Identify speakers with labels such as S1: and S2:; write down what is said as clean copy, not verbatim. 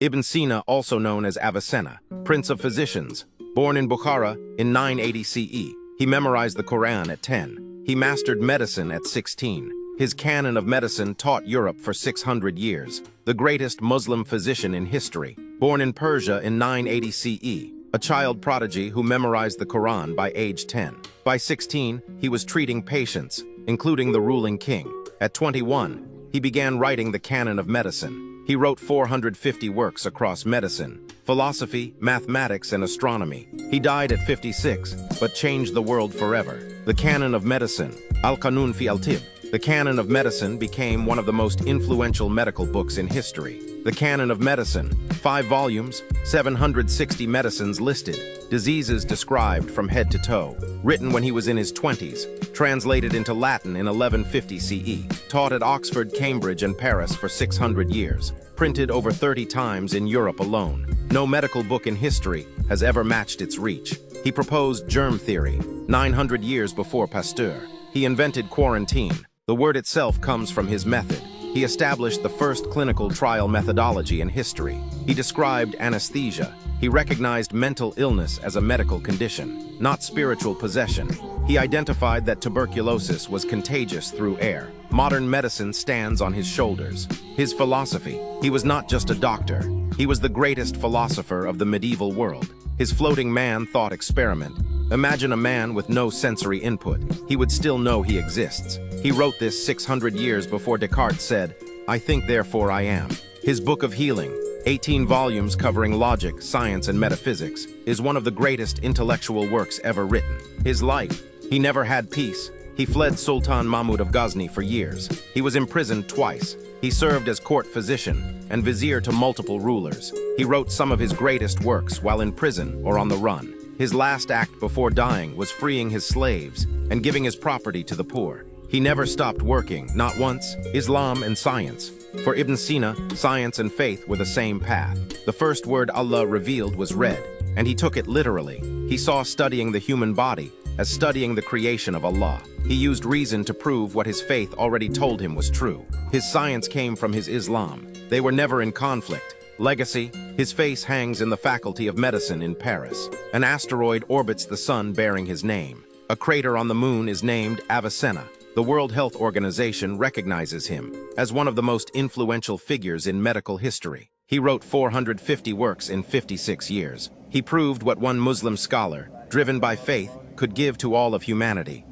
S1: Ibn Sina, also known as Avicenna, Prince of Physicians, born in Bukhara in 980 CE. He memorized the Quran at 10. He mastered medicine at 16. His Canon of Medicine taught Europe for 600 years. The greatest Muslim physician in history, born in Persia in 980 CE. A child prodigy who memorized the Quran by age 10. By 16, he was treating patients, including the ruling king. At 21, he began writing the Canon of Medicine. He wrote 450 works across medicine, philosophy, mathematics, and astronomy. He died at 56, but changed the world forever. The Canon of Medicine, Al-Qanun fi al-Tib. The Canon of Medicine became one of the most influential medical books in history. The Canon of Medicine, 5 volumes, 760 medicines listed, diseases described from head to toe. Written when he was in his 20s, translated into Latin in 1150 CE, taught at Oxford, Cambridge, and Paris for 600 years, printed over 30 times in Europe alone. No medical book in history has ever matched its reach. He proposed germ theory 900 years before Pasteur. He invented quarantine. The word itself comes from his method. He established the first clinical trial methodology in history. He described anesthesia. He recognized mental illness as a medical condition, not spiritual possession. He identified that tuberculosis was contagious through air. Modern medicine stands on his shoulders. His philosophy. He was not just a doctor. He was the greatest philosopher of the medieval world. His floating man thought experiment. Imagine a man with no sensory input. He would still know he exists. He wrote this 600 years before Descartes said, "I think, therefore I am." His Book of Healing, 18 volumes covering logic, science, and metaphysics, is one of the greatest intellectual works ever written. His life. He never had peace. He fled Sultan Mahmud of Ghazni for years. He was imprisoned twice. He served as court physician and vizier to multiple rulers. He wrote some of his greatest works while in prison or on the run. His last act before dying was freeing his slaves and giving his property to the poor. He never stopped working, not once. Islam and science. For Ibn Sina, science and faith were the same path. The first word Allah revealed was red, and he took it literally. He saw studying the human body as studying the creation of Allah. He used reason to prove what his faith already told him was true. His science came from his Islam. They were never in conflict. Legacy. His face hangs in the Faculty of Medicine in Paris. An asteroid orbits the sun bearing his name. A crater on the moon is named Avicenna. The World Health Organization recognizes him as one of the most influential figures in medical history. He wrote 450 works in 56 years. He proved what one Muslim scholar, driven by faith, could give to all of humanity.